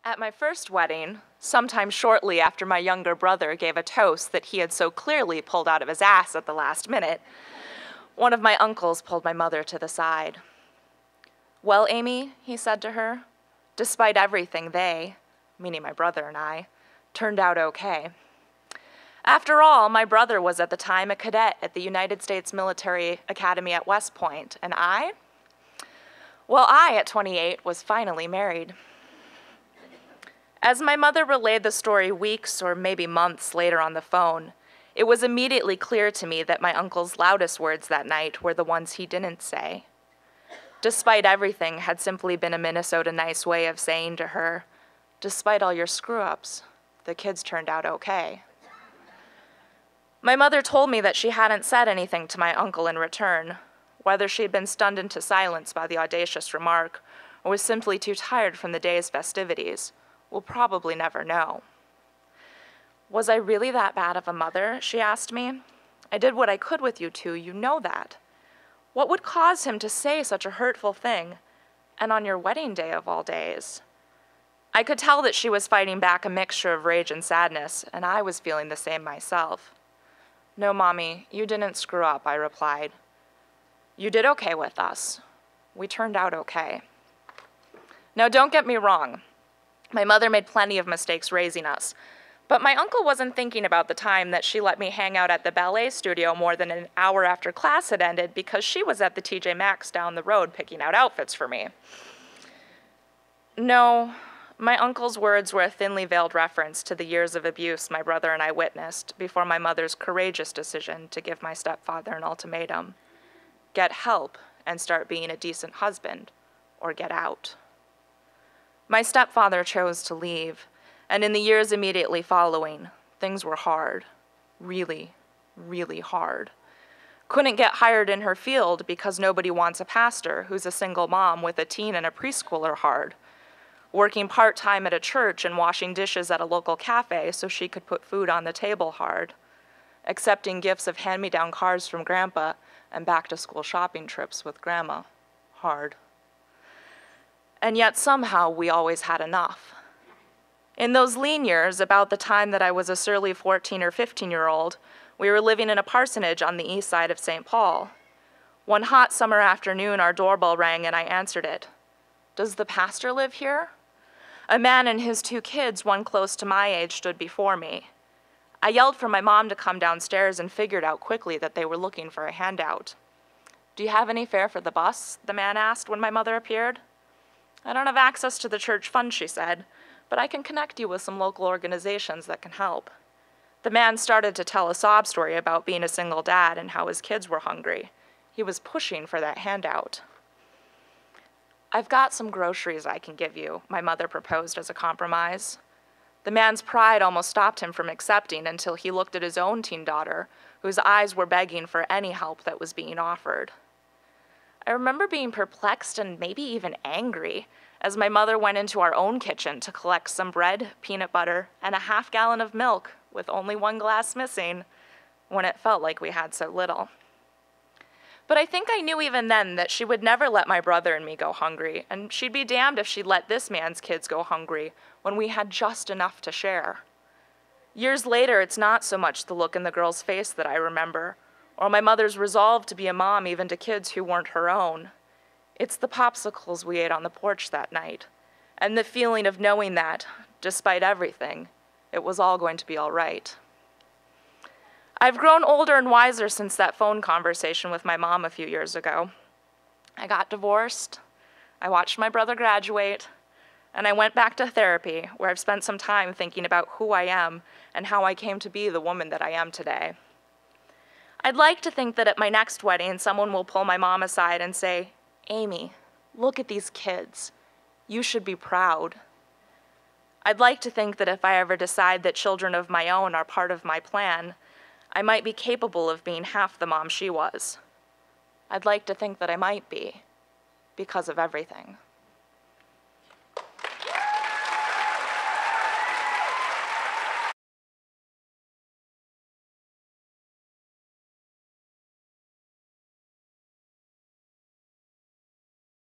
At my first wedding, sometime shortly after my younger brother gave a toast that he had so clearly pulled out of his ass at the last minute, one of my uncles pulled my mother to the side. "Well, Amy," he said to her, "despite everything, they," meaning my brother and I, "turned out okay. After all, my brother was at the time a cadet at the United States Military Academy at West Point, and I, at 28, was finally married." As my mother relayed the story weeks or maybe months later on the phone, it was immediately clear to me that my uncle's loudest words that night were the ones he didn't say. Despite everything had simply been a Minnesota nice way of saying to her, "Despite all your screw-ups, the kids turned out okay." My mother told me that she hadn't said anything to my uncle in return, whether she had been stunned into silence by the audacious remark or was simply too tired from the day's festivities. We'll probably never know. "Was I really that bad of a mother?" she asked me. "I did what I could with you two, you know that. What would cause him to say such a hurtful thing, and on your wedding day of all days?" I could tell that she was fighting back a mixture of rage and sadness, and I was feeling the same myself. "No, Mommy, you didn't screw up," I replied. "You did okay with us. We turned out okay." Now, don't get me wrong. My mother made plenty of mistakes raising us, but my uncle wasn't thinking about the time that she let me hang out at the ballet studio more than an hour after class had ended because she was at the TJ Maxx down the road picking out outfits for me. No, my uncle's words were a thinly veiled reference to the years of abuse my brother and I witnessed before my mother's courageous decision to give my stepfather an ultimatum: get help and start being a decent husband, or get out. My stepfather chose to leave, and in the years immediately following, things were hard. Really, really hard. Couldn't get hired in her field because nobody wants a pastor who's a single mom with a teen and a preschooler hard. Working part-time at a church and washing dishes at a local cafe so she could put food on the table hard. Accepting gifts of hand-me-down cars from Grandpa and back-to-school shopping trips with Grandma hard. And yet somehow we always had enough. In those lean years, about the time that I was a surly 14 or 15-year-old, we were living in a parsonage on the east side of St. Paul. One hot summer afternoon, our doorbell rang and I answered it. "Does the pastor live here?" A man and his two kids, one close to my age, stood before me. I yelled for my mom to come downstairs and figured out quickly that they were looking for a handout. "Do you have any fare for the bus?" the man asked when my mother appeared. "I don't have access to the church fund," she said, "but I can connect you with some local organizations that can help." The man started to tell a sob story about being a single dad and how his kids were hungry. He was pushing for that handout. "I've got some groceries I can give you," my mother proposed as a compromise. The man's pride almost stopped him from accepting until he looked at his own teen daughter, whose eyes were begging for any help that was being offered. I remember being perplexed and maybe even angry as my mother went into our own kitchen to collect some bread, peanut butter, and a half-gallon of milk with only one glass missing when it felt like we had so little. But I think I knew even then that she would never let my brother and me go hungry, and she'd be damned if she'd let this man's kids go hungry when we had just enough to share. Years later, it's not so much the look in the girl's face that I remember, or my mother's resolve to be a mom even to kids who weren't her own. It's the popsicles we ate on the porch that night, and the feeling of knowing that, despite everything, it was all going to be all right. I've grown older and wiser since that phone conversation with my mom a few years ago. I got divorced, I watched my brother graduate, and I went back to therapy, where I've spent some time thinking about who I am and how I came to be the woman that I am today. I'd like to think that at my next wedding, someone will pull my mom aside and say, "Amy, look at these kids. You should be proud." I'd like to think that if I ever decide that children of my own are part of my plan, I might be capable of being half the mom she was. I'd like to think that I might be, because of everything.